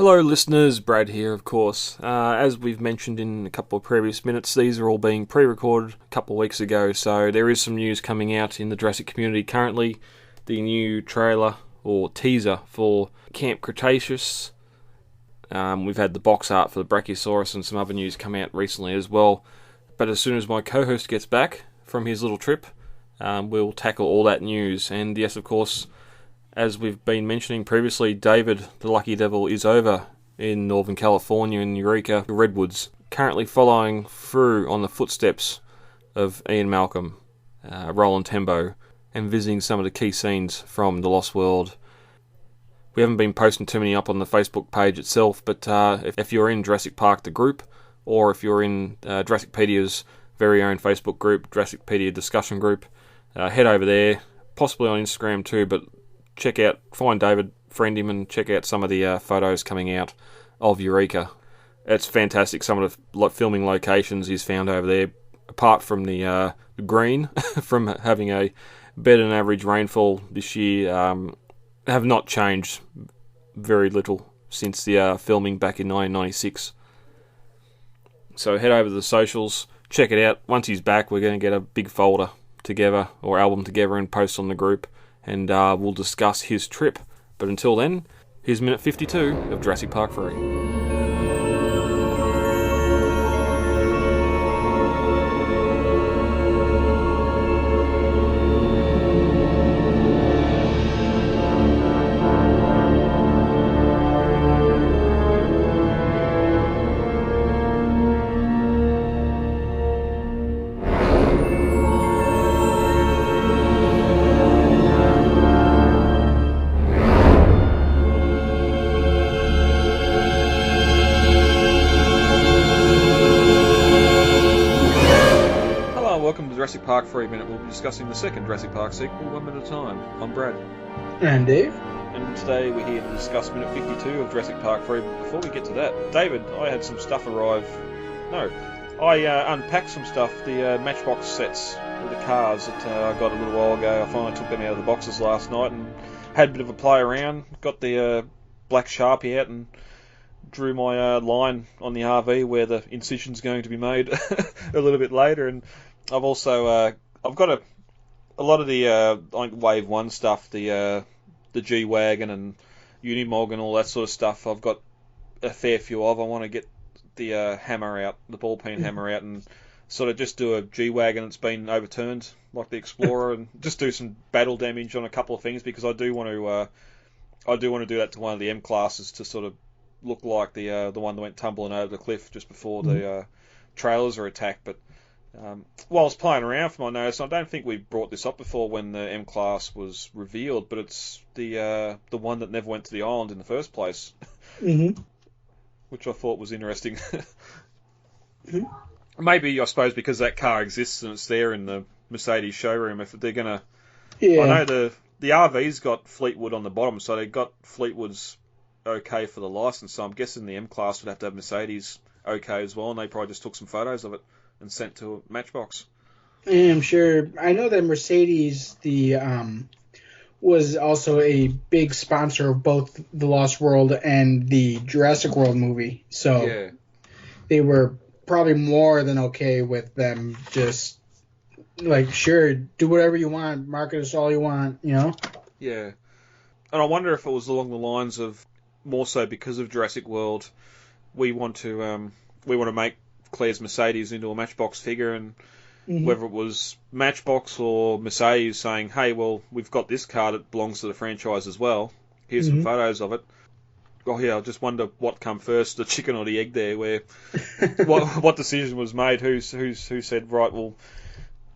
Hello listeners, Brad here of course. As we've mentioned in a couple of previous minutes, these are all being pre-recorded a couple of weeks ago, so there is some news coming out in the Jurassic community currently. The new trailer, or teaser, for Camp Cretaceous. We've had the box art for the Brachiosaurus and some other news come out recently as well. But as soon as my co-host gets back from his little trip, we'll tackle all that news. And yes, of course, as we've been mentioning previously, David, the Lucky Devil, is over in Northern California in Eureka Redwoods, currently following through on the footsteps of Ian Malcolm, Roland Tembo, and visiting some of the key scenes from The Lost World. We haven't been posting too many up on the Facebook page itself, but if you're in Jurassic Park the group, or if you're in Jurassicpedia's very own Facebook group, Jurassicpedia discussion group, head over there, possibly on Instagram too, but find David, friend him, and check out some of the photos coming out of Eureka. It's fantastic, some of the filming locations he's found over there, apart from the green, from having a better than average rainfall this year, have not changed very little since the filming back in 1996. So head over to the socials, check it out. Once he's back, we're going to get a big folder together, or album together, and post on the group, and we'll discuss his trip. But until then, here's minute 52 of Jurassic Park 3. Jurassic Park 3 Minute, we'll be discussing the second Jurassic Park sequel, 1 minute at a time. I'm Brad. And Dave. And today we're here to discuss minute 52 of Jurassic Park 3. But before we get to that, David, I had some stuff arrive. I unpacked some stuff, the Matchbox sets with the cars that I got a little while ago. I finally took them out of the boxes last night and had a bit of a play around. Got the black Sharpie out and drew my line on the RV where the incision's going to be made a little bit later. And I've also I've got a lot of the Wave 1 stuff, the G-Wagon and Unimog and all that sort of stuff. I've got a fair few of. I want to get the hammer out, the ball peen hammer out, and sort of just do a G-Wagon that's been overturned, like the Explorer, and just do some battle damage on a couple of things, because I do want to do that to one of the M classes to sort of look like the one that went tumbling over the cliff just before the trailers are attacked. But while I was playing around for my notes, I don't think we brought this up before when the M class was revealed, but it's the one that never went to the island in the first place, which I thought was interesting. Maybe, I suppose, because that car exists and it's there in the Mercedes showroom. If they're gonna, I know the RV's got Fleetwood on the bottom, so they got Fleetwood's okay for the license. So I'm guessing the M class would have to have Mercedes okay as well, and they probably just took some photos of it and sent to a Matchbox. I'm sure. I know that Mercedes was also a big sponsor of both The Lost World and the Jurassic World movie. So they were probably more than okay with them just, like, sure, do whatever you want, market us all you want, you know? Yeah. And I wonder if it was along the lines of, more so because of Jurassic World, we want to make Claire's Mercedes into a Matchbox figure, and whether it was Matchbox or Mercedes saying, hey, well, we've got this car that belongs to the franchise as well, here's some photos of it. Oh yeah, I just wonder what come first, the chicken or the egg there, where what decision was made, who said, right, well,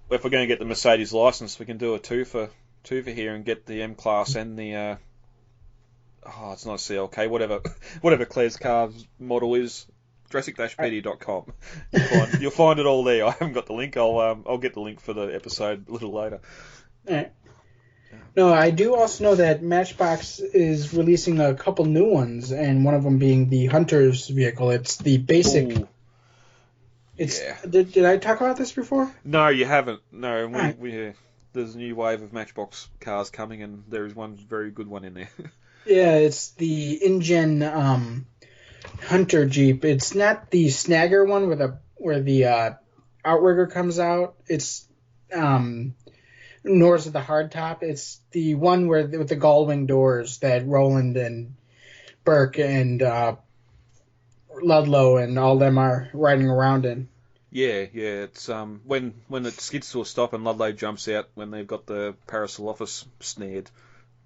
if we're going to get the Mercedes license, we can do a two for here and get the M class and the it's not a CLK, whatever Claire's car's model is. Jurassic-pedia.com. You'll find it all there. I haven't got the link. I'll get the link for the episode a little later. All right. No, I do also know that Matchbox is releasing a couple new ones, and one of them being the Hunter's vehicle. It's the basic. Ooh. Did I talk about this before? No, you haven't. No, there's a new wave of Matchbox cars coming, and there is one very good one in there. Yeah, it's the InGen Hunter Jeep. It's not the Snagger one where the outrigger comes out. It's nor is it the hardtop. It's the one with the gull-wing doors that Roland and Burke and Ludlow and all them are riding around in. Yeah. It's when it skids to a stop and Ludlow jumps out when they've got the Parasaurolophus snared.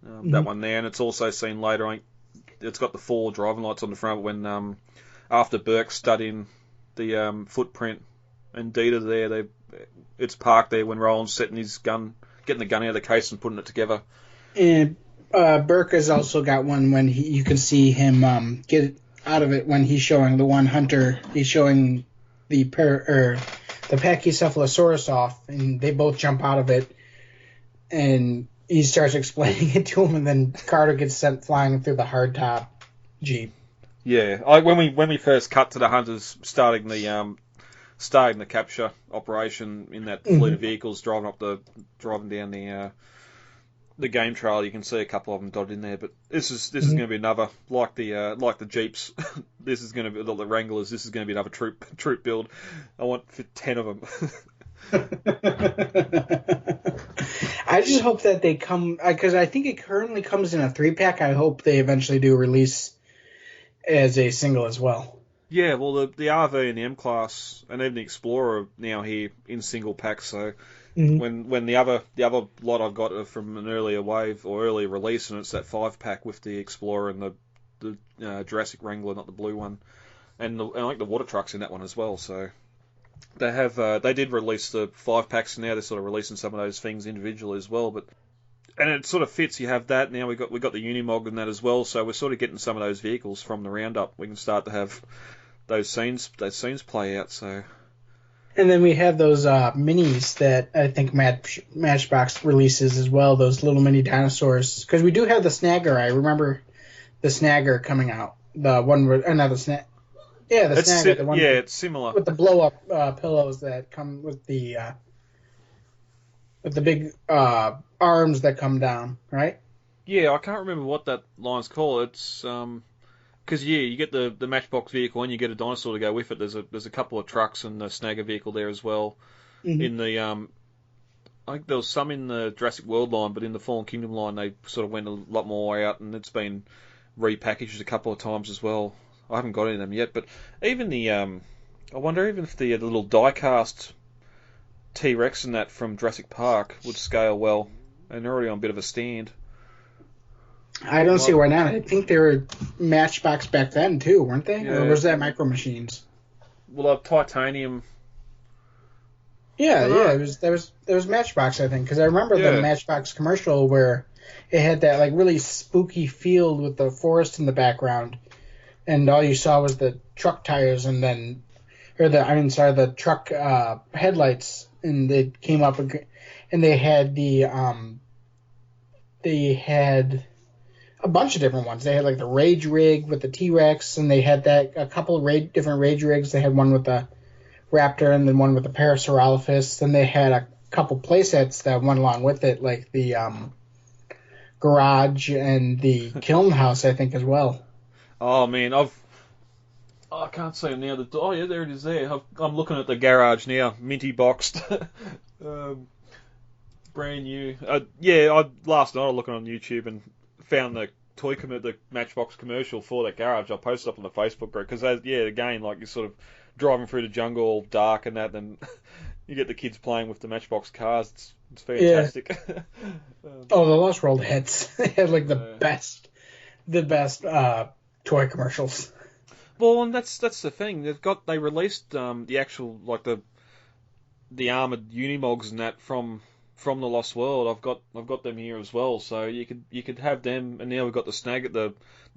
That one there, and it's also seen later on. It's got the 4 driving lights on the front when after Burke's studying the footprint and Dita there, it's parked there when Roland's setting his gun, getting the gun out of the case and putting it together. And Burke has also got one when you can see him get out of it when he's showing the one hunter. He's showing the Pachycephalosaurus off, and they both jump out of it, and he starts explaining it to him, and then Carter gets sent flying through the hardtop Jeep. Yeah, when we first cut to the hunters starting the capture operation in that fleet of vehicles driving down the game trail, you can see a couple of them dotted in there. But this is going to be another like the Jeeps. This is going to be the Wranglers. This is going to be another troop build. I want 10 of them. I just hope that they come, because I think it currently comes in a 3-pack. I hope they eventually do release as a single as well. Yeah, well, the RV and the M class and even the Explorer are now here in single packs. So when the other lot I've got are from an earlier wave or earlier release, and it's that 5-pack with the Explorer and the Jurassic Wrangler, not the blue one, and I like the water trucks in that one as well. So. They did release the 5-packs, and now they're sort of releasing some of those things individually as well. And it sort of fits. You have that now. We got the Unimog and that as well. So we're sort of getting some of those vehicles from the roundup. We can start to have those scenes play out. So. And then we have those minis that I think Matchbox releases as well. Those little mini dinosaurs, because we do have the Snagger. I remember the Snagger coming out. The one with another Snagger. Yeah, the Snagger. The one it's similar. With the blow-up pillows that come with the big arms that come down, right? Yeah, I can't remember what that line's called. It's because you get the Matchbox vehicle and you get a dinosaur to go with it. There's a couple of trucks and the Snagger vehicle there as well. In the I think there was some in the Jurassic World line, but in the Fallen Kingdom line they sort of went a lot more out, and it's been repackaged a couple of times as well. I haven't got any of them yet, but even I wonder even if the little die-cast T-Rex and that from Jurassic Park would scale well, and they're already on a bit of a stand. I don't see why not. I think they were Matchbox back then too, weren't they? Yeah. Or was that Micro Machines? Well, titanium. Yeah, it was Matchbox, I think, because I remember the Matchbox commercial where it had that like really spooky field with the forest in the background. And all you saw was the truck tires, and then, the truck headlights, and they came up, and they had a bunch of different ones. They had like the Rage rig with the T-Rex, and they had a couple of different Rage rigs. They had one with the Raptor, and then one with the Parasaurolophus. Then they had a couple playsets that went along with it, like the garage and the kiln house, I think, as well. Oh man, I can't see them now. Oh yeah, there it is. There, I'm looking at the garage now, minty boxed, brand new. Last night I was looking on YouTube and found the Matchbox commercial for that garage. I posted up on the Facebook group because again, like you're sort of driving through the jungle, all dark and that, then you get the kids playing with the Matchbox cars. It's fantastic. Yeah. The Lost World had like the best toy commercials. Well, and that's the thing. They released the actual like the armored Unimogs and that from the Lost World. I've got them here as well. So you could have them, and now we've got the Snag the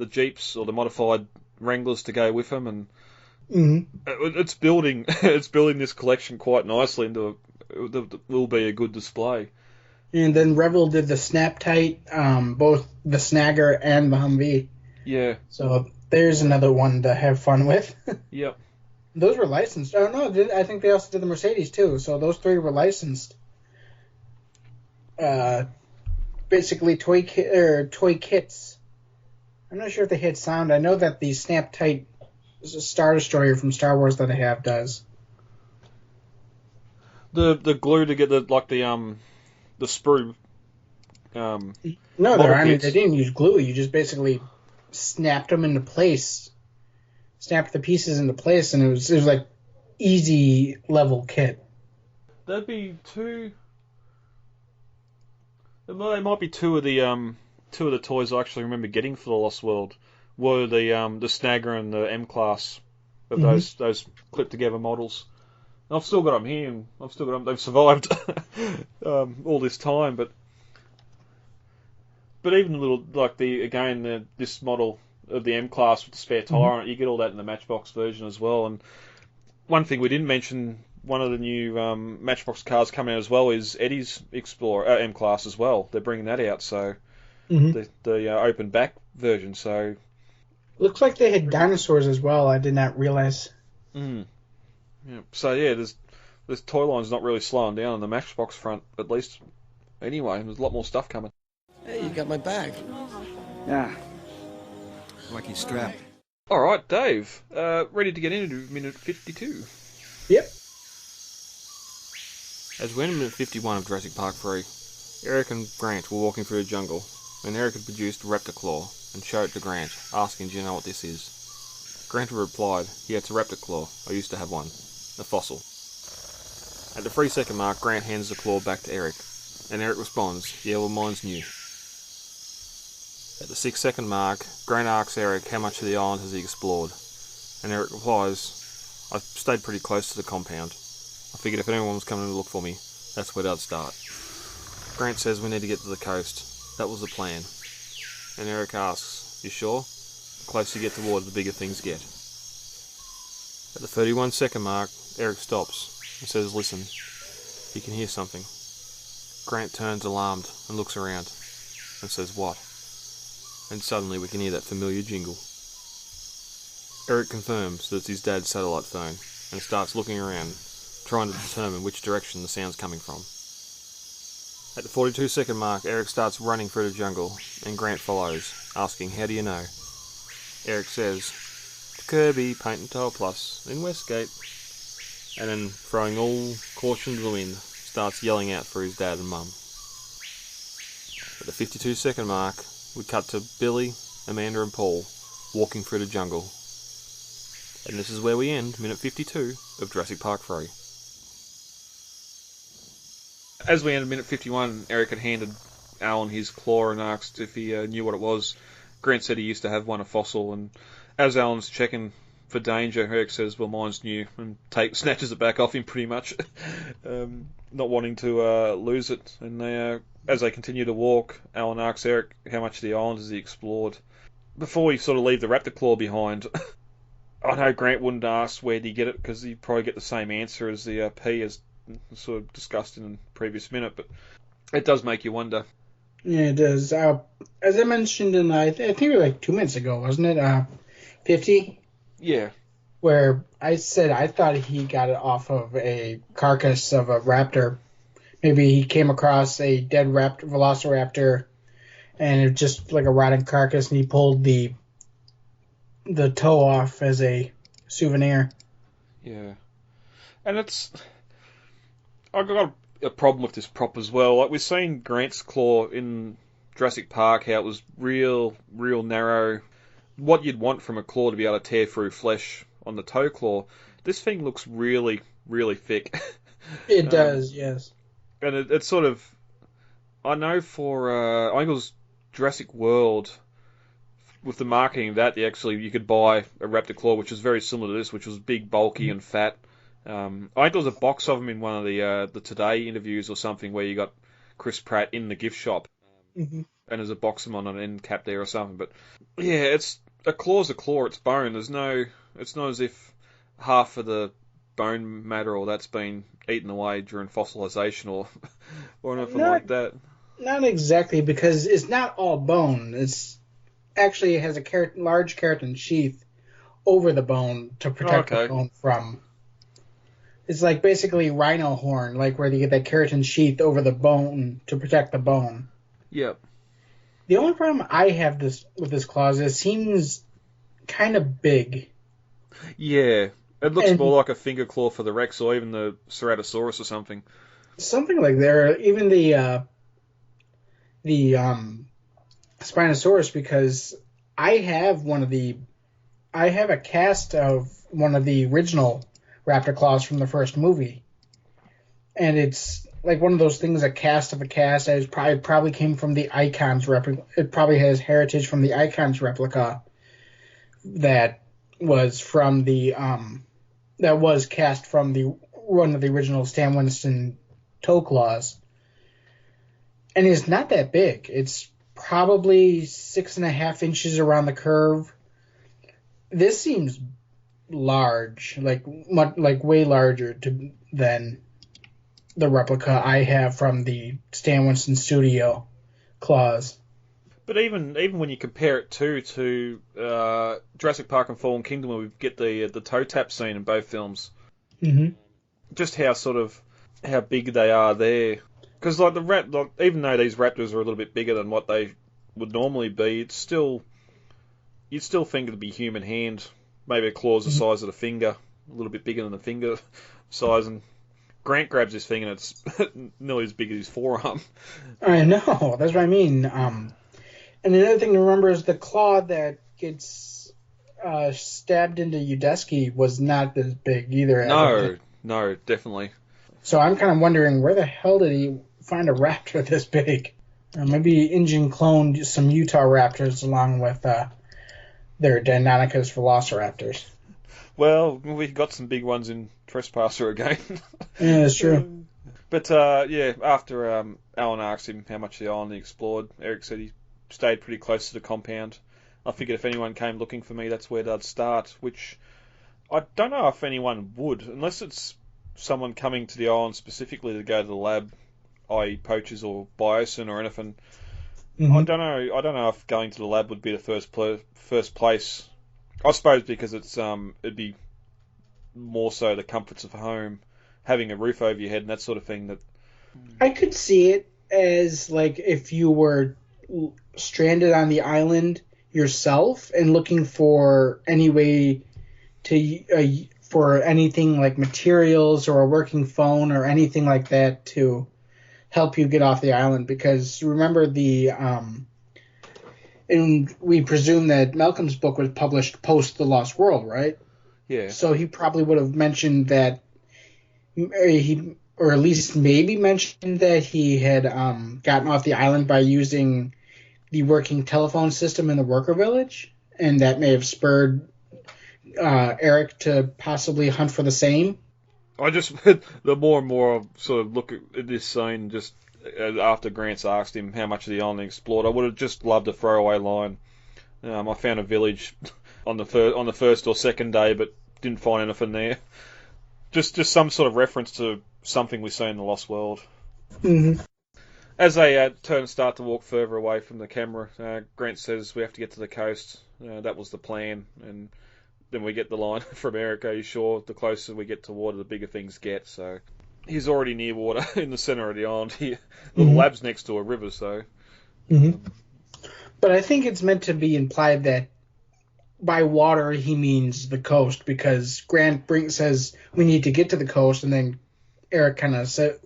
Jeeps or the modified Wranglers to go with them, and it's building this collection quite nicely into will be a good display. And then Revel did the Snap Tight, both the Snagger and the Humvee. Yeah. So there's another one to have fun with. Yep. Those were licensed. Oh no, I think they also did the Mercedes too. So those 3 were licensed. Basically toy kits. I'm not sure if they had sound. I know that the Snap Tight Star Destroyer from Star Wars that I have does. The glue to get the sprue. No, they didn't use glue. You just basically snapped them into place, snapped the pieces into place, and it was like easy level kit. That'd be two. Well, there might be two of the toys I actually remember getting for the Lost World were the Snagger and the M class of those clipped together models. And I've still got them here, and I've still got them. They've survived all this time, but even little like this model of the M class with the spare tire on it, you get all that in the Matchbox version as well. And one thing we didn't mention. One of the new Matchbox cars coming out as well is Eddie's Explorer M Class as well. They're bringing that out, so the open back version. So looks like they had dinosaurs as well. I did not realize. Yeah. So yeah, this toy line's not really slowing down on the Matchbox front, at least. Anyway, there's a lot more stuff coming. Hey, you got my bag. Yeah. Like he's strapped. All right, Dave. Ready to get into minute 52. Yep. As we enter minute 51 of Jurassic Park 3, Eric and Grant were walking through the jungle, and Eric had produced a raptor claw and showed it to Grant, asking, "Do you know what this is?" Grant had replied, "Yeah, it's a raptor claw. I used to have one. A fossil." At the 3-second mark, Grant hands the claw back to Eric, and Eric responds, "Yeah, well, mine's new." At the 6-second mark, Grant asks Eric how much of the island has he explored, and Eric replies, "I've stayed pretty close to the compound. I figured if anyone was coming to look for me, that's where they'd start." Grant says we need to get to the coast. That was the plan. And Eric asks, "You sure? The closer you get to water, the bigger things get." At the 31-second mark, Eric stops and says, "Listen, you can hear something." Grant turns alarmed and looks around and says, "What?" And suddenly we can hear that familiar jingle. Eric confirms that it's his dad's satellite phone and starts looking around, trying to determine which direction the sound's coming from. At the 42-second mark, Eric starts running through the jungle, and Grant follows, asking, "How do you know?" Eric says, "Kirby, Paint and Tile Plus, in Westgate," and then, throwing all caution to the wind, starts yelling out for his dad and mum. At the 52-second mark, we cut to Billy, Amanda and Paul, walking through the jungle. And this is where we end minute 52 of Jurassic Park 3. As we ended minute 51, Eric had handed Alan his claw and asked if he knew what it was. Grant said he used to have one, a fossil, and as Alan's checking for danger, Eric says, "Well, mine's new," and snatches it back off him pretty much, not wanting to lose it. And as they continue to walk, Alan asks Eric how much of the island has he explored. Before we sort of leave the raptor claw behind, I know Grant wouldn't ask where did he get it, because he'd probably get the same answer as the P, as sort of discussed in the previous minute, but it does make you wonder. Yeah, it does. As I mentioned in, I think it was like 2 minutes ago, wasn't it? 50? Yeah. Where I said I thought he got it off of a carcass of a raptor. Maybe he came across a dead velociraptor, and it was just like a rotting carcass, and he pulled the toe off as a souvenir. Yeah. And I've got a problem with this prop as well. Like, we've seen Grant's claw in Jurassic Park, how it was real narrow. What you'd want from a claw to be able to tear through flesh on the toe claw. This thing looks really thick. It does, yes. And it's sort of... I know for... I think it was Jurassic World, with the marketing of that, you could buy a raptor claw, which was very similar to this, which was big, bulky, and fat. I think there was a box of them in one of the Today interviews or something, where you got Chris Pratt in the gift shop, and there's a box of them on an end cap there or something. But yeah, it's a claw's a claw. It's bone. It's not as if half of the bone matter or that's been eaten away during fossilization or anything like that. Not exactly, because it's not all bone. It's actually has a large keratin sheath over the bone to protect the bone from. It's like basically rhino horn, like where you get that keratin sheath over the bone to protect the bone. Yep. The only problem I have with this claw is it seems kind of big. Yeah. It looks And more like a finger claw for the Rex or even the Ceratosaurus or something. something like there, even the Spinosaurus, because I have I have a cast of one of the original raptor claws from the first movie, and it's like one of those things, a cast of a cast. That is probably came from the Icons replica. It probably has heritage from the Icons replica that was from the that was cast from the one of the original Stan Winston toe claws, and it's not that big. It's probably 6.5 inches around the curve. This seems large, like way larger than the replica I have from the Stan Winston Studio claws. But even when you compare it to Jurassic Park and Fallen Kingdom, where we get the toe tap scene in both films, just how big they are there. Because even though these raptors are a little bit bigger than what they would normally be, you'd still think it'd be human hand. Maybe a claw's the size of the finger, a little bit bigger than the finger size. And Grant grabs his thing and it's nearly as big as his forearm. I know, that's what I mean. And another thing to remember is the claw that gets stabbed into Udesky was not this big either. No, definitely. So I'm kind of wondering, where the hell did he find a raptor this big? Or maybe Injun cloned some Utah raptors along with their Deinonychus velociraptors. Well, we got some big ones in Trespasser again. Yeah, that's true. But after Alan asked him how much of the island he explored, Eric said he stayed pretty close to the compound. I figured if anyone came looking for me, that's where they'd start, which I don't know if anyone would, unless it's someone coming to the island specifically to go to the lab, i.e. poachers or biosin or anything. I don't know if going to the lab would be the first place. I suppose because it'd be more so the comforts of home, having a roof over your head and that sort of thing. That I could see it as like if you were stranded on the island yourself and looking for any way to for anything like materials or a working phone or anything like that to help you get off the island. Because remember and we presume that Malcolm's book was published post The Lost World, right? Yeah. So he probably would have mentioned that or at least maybe mentioned that he had gotten off the island by using the working telephone system in the worker village, and that may have spurred Eric to possibly hunt for the same. I just, the more and more I sort of look at this scene, just after Grant's asked him how much of the island he explored, I would have just loved a throwaway line. I found a village on the first or second day, but didn't find anything there. Just some sort of reference to something we see in the Lost World. Mm-hmm. As they start to walk further away from the camera, Grant says we have to get to the coast. That was the plan, and then we get the line from Eric, are you sure? The closer we get to water, the bigger things get. So he's already near water in the centre of the island. The lab's next to a river, so. But I think it's meant to be implied that by water he means the coast, because Grant says we need to get to the coast, and then Eric kind of said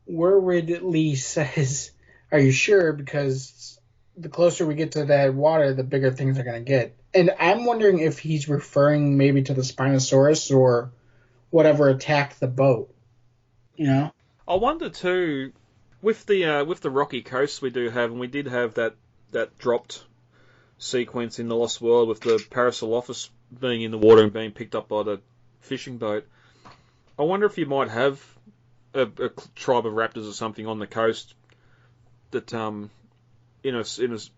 worriedly says, are you sure? Because the closer we get to that water, the bigger things are going to get. And I'm wondering if he's referring maybe to the Spinosaurus or whatever attacked the boat. You know? I wonder too, with the rocky coast we do have, and we did have that dropped sequence in the Lost World with the Parasaurolophus being in the water and being picked up by the fishing boat. I wonder if you might have a tribe of raptors or something on the coast that in a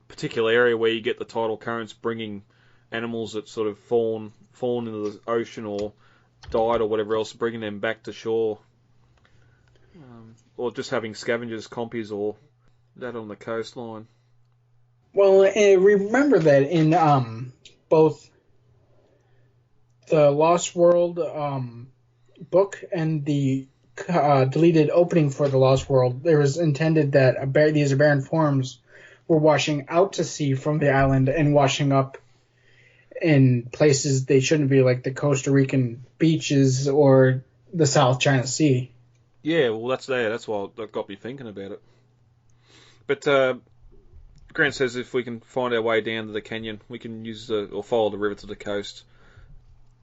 particular area where you get the tidal currents bringing animals that sort of fallen into the ocean or died or whatever else, bringing them back to shore, or just having scavengers, compies, or that on the coastline. Well, remember that in both the Lost World book and the deleted opening for the Lost World, there was intended that these aberrant forms were washing out to sea from the island and washing up in places they shouldn't be, like the Costa Rican beaches or the South China Sea. Yeah, well, that's there. That's why that got me thinking about it. But Grant says if we can find our way down to the canyon, we can use or follow the river to the coast,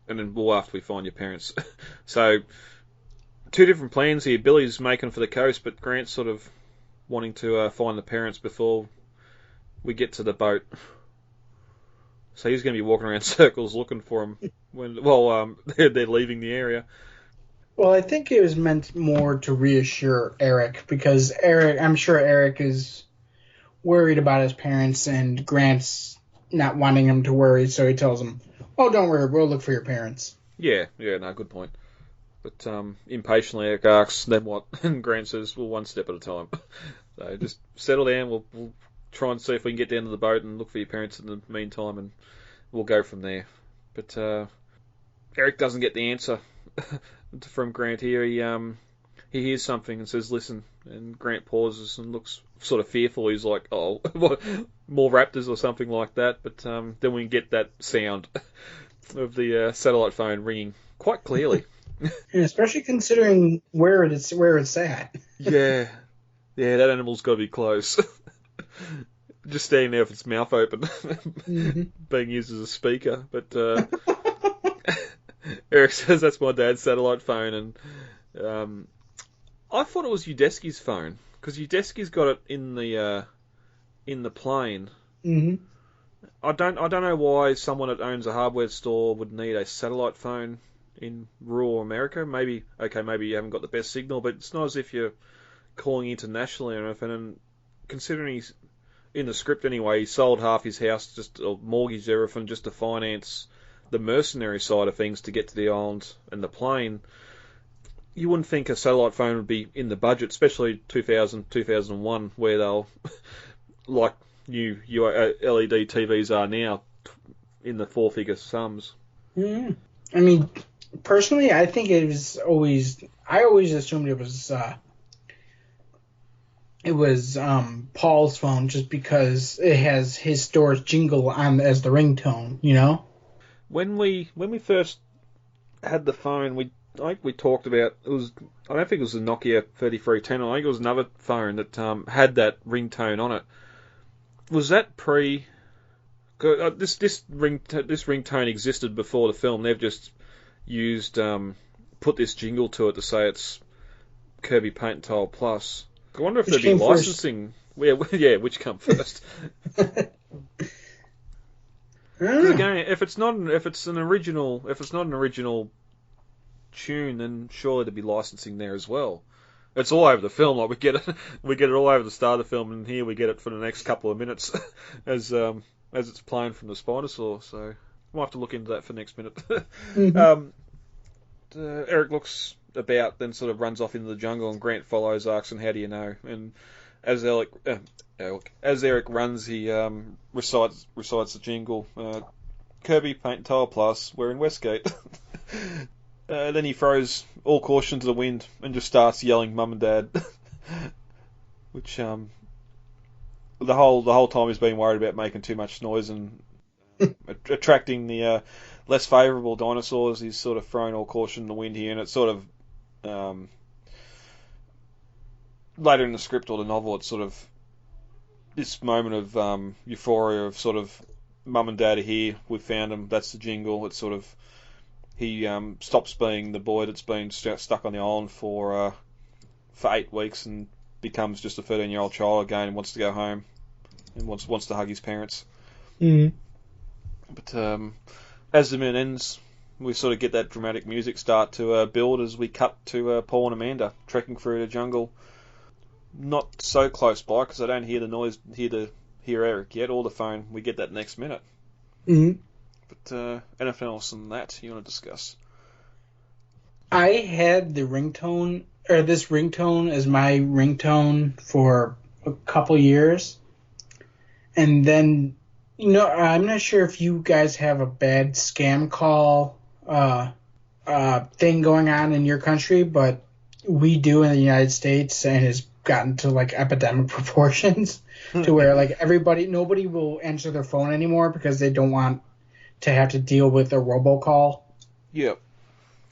and then we'll after we find your parents. So, two different plans here. Billy's making for the coast, but Grant's sort of wanting to find the parents before we get to the boat. So he's going to be walking around circles looking for them they're leaving the area. Well, I think it was meant more to reassure Eric, because I'm sure Eric is worried about his parents, and Grant's not wanting him to worry, so he tells him, "Oh, don't worry, we'll look for your parents." Yeah, no, good point. But impatiently, Eric asks, "Then what?" And Grant says, "Well, one step at a time." So just settle down. We'll try and see if we can get down to the boat and look for your parents in the meantime, and we'll go from there. But Eric doesn't get the answer from Grant here. He hears something and says, "Listen." And Grant pauses and looks sort of fearful. He's like, "Oh, what, more raptors or something like that." But then we get that sound of the satellite phone ringing quite clearly. And especially considering where it's at. Yeah, that animal's got to be close. Just standing there with its mouth open, being used as a speaker. But Eric says that's my dad's satellite phone, and I thought it was Udesky's phone, because Udesky's got it in the plane. Mm-hmm. I don't know why someone that owns a hardware store would need a satellite phone in rural America. Maybe you haven't got the best signal, but it's not as if you're calling internationally or anything. And considering he's in the script anyway, he sold half his house, or mortgaged everything just to finance the mercenary side of things to get to the island and the plane. You wouldn't think a satellite phone would be in the budget, especially 2000, 2001, where they'll, like new LED TVs are now, in the four-figure sums. Mm. I mean, personally, I think I always assumed it was Paul's phone, just because it has his store's jingle on as the ringtone, you know? When we first had the phone, I think we talked about I don't think it was the Nokia 3310. I think it was another phone that had that ringtone on it. Was that pre? This ringtone existed before the film. They've just used put this jingle to it to say it's Kirby Paint and Tile Plus. I wonder if there'd be licensing. Yeah, which come first? Because again, if it's not an original tune, then surely there'd be licensing there as well. It's all over the film. Like we get it all over the start of the film, and here we get it for the next couple of minutes as it's playing from the Spinosaur. So we'll have to look into that for next minute. Mm-hmm. Eric looks about, then sort of runs off into the jungle, and Grant follows, asking, "How do you know?" And as Eric runs, he recites the jingle, "Kirby Paint and Tile Plus. We're in Westgate." Then he throws all caution to the wind and just starts yelling "Mum and Dad," which the whole time he's been worried about making too much noise and attracting the less favourable dinosaurs. He's sort of thrown all caution to the wind here, and it's sort of later in the script or the novel, it's sort of this moment of euphoria of sort of Mum and Dad are here, we've found them, that's the jingle. It's sort of he stops being the boy that's been stuck on the island for 8 weeks and becomes just a 13-year-old child again and wants to go home and wants to hug his parents. Mm-hmm. But as the minute ends, we sort of get that dramatic music start to build as we cut to Paul and Amanda trekking through the jungle. Not so close by because I don't hear the noise, hear Eric yet, or the phone. We get that next minute. Mm-hmm. But anything else than that you want to discuss? I had this ringtone as my ringtone for a couple years, and then I'm not sure if you guys have a bad scam call thing going on in your country, but we do in the United States, and it's gotten to like epidemic proportions to where like nobody will answer their phone anymore because they don't want to have to deal with a robocall. Yeah.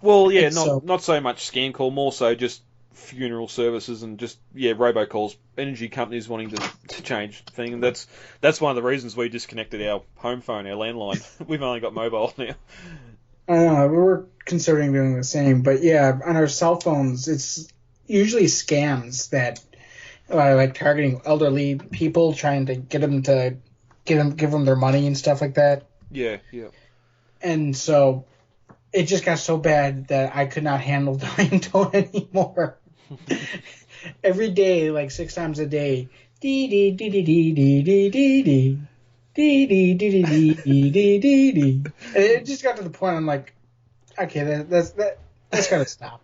Well, yeah, And so, not so much scan call, more so just funeral services and just robocalls. Energy companies wanting to change the thing, and that's one of the reasons we disconnected our home phone, our landline. We've only got mobile now. I don't know, we were considering doing the same, but yeah, on our cell phones, it's usually scams that like targeting elderly people, trying to give them their money and stuff like that. Yeah, yeah. And so it just got so bad that I could not handle the ringtone anymore. Every day, like 6 times a day, dee dee dee dee dee dee dee dee dee dee dee dee dee dee dee dee dee. And it just got to the point I'm like, okay, that's gotta stop.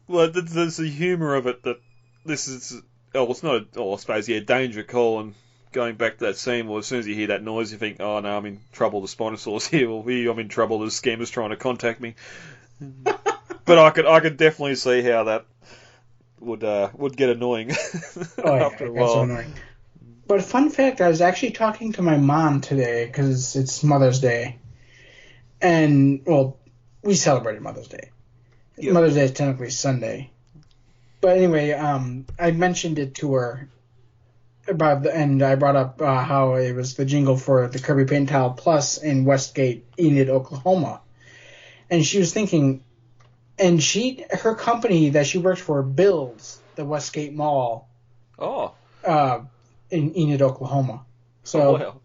Well, there's the humour of it that this is. Oh, it's not. I suppose, danger call, and going back to that scene. Well, as soon as you hear that noise, you think, "Oh no, I'm in trouble. The Spinosaurus here. Well, I'm in trouble. The scammer's trying to contact me." But I could definitely see how that would get annoying after a while. So annoying. But fun fact, I was actually talking to my mom today because it's Mother's Day, and well, we celebrated Mother's Day. Yep. Mother's Day is technically Sunday, but anyway, I mentioned it to her and I brought up how it was the jingle for the Kirby Paint Towel Plus in Westgate, Enid, Oklahoma, and she was thinking, and her company that she works for builds the Westgate Mall. Oh. In Enid, Oklahoma. So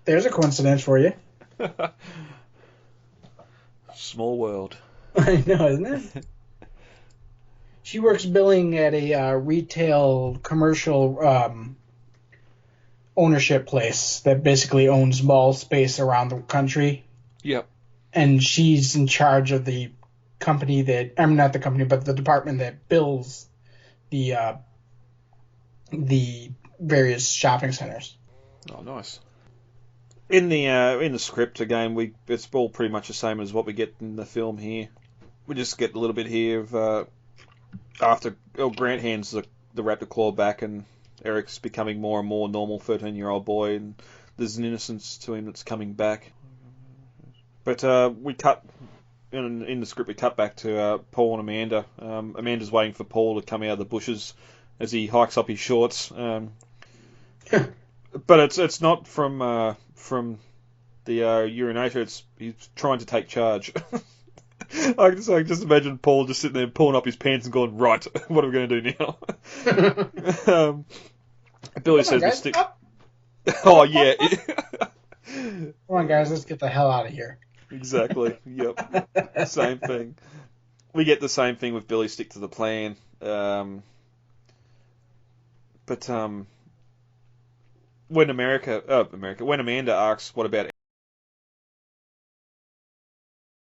there's a coincidence for you. Small world. I know, isn't it? She works billing at a retail commercial ownership place that basically owns mall space around the country. Yep. And she's in charge of the company not the company, but the department that bills the various shopping centers. Oh, nice. In the script again, it's all pretty much the same as what we get in the film here. We just get a little bit here of after Grant hands the raptor claw back, and Eric's becoming more and more normal 13-year-old boy, and there's an innocence to him that's coming back. But we cut in the script. We cut back to Paul and Amanda. Amanda's waiting for Paul to come out of the bushes as he hikes up his shorts. But it's not from the urinator. He's trying to take charge. I can just imagine Paul just sitting there pulling up his pants and going, right, what are we going to do now? Billy says, guys, stick. Oh yeah. Come on, guys, let's get the hell out of here. Exactly. Yep. Same thing. We get the same thing with Billy. Stick to the plan. But when Amanda asks, what about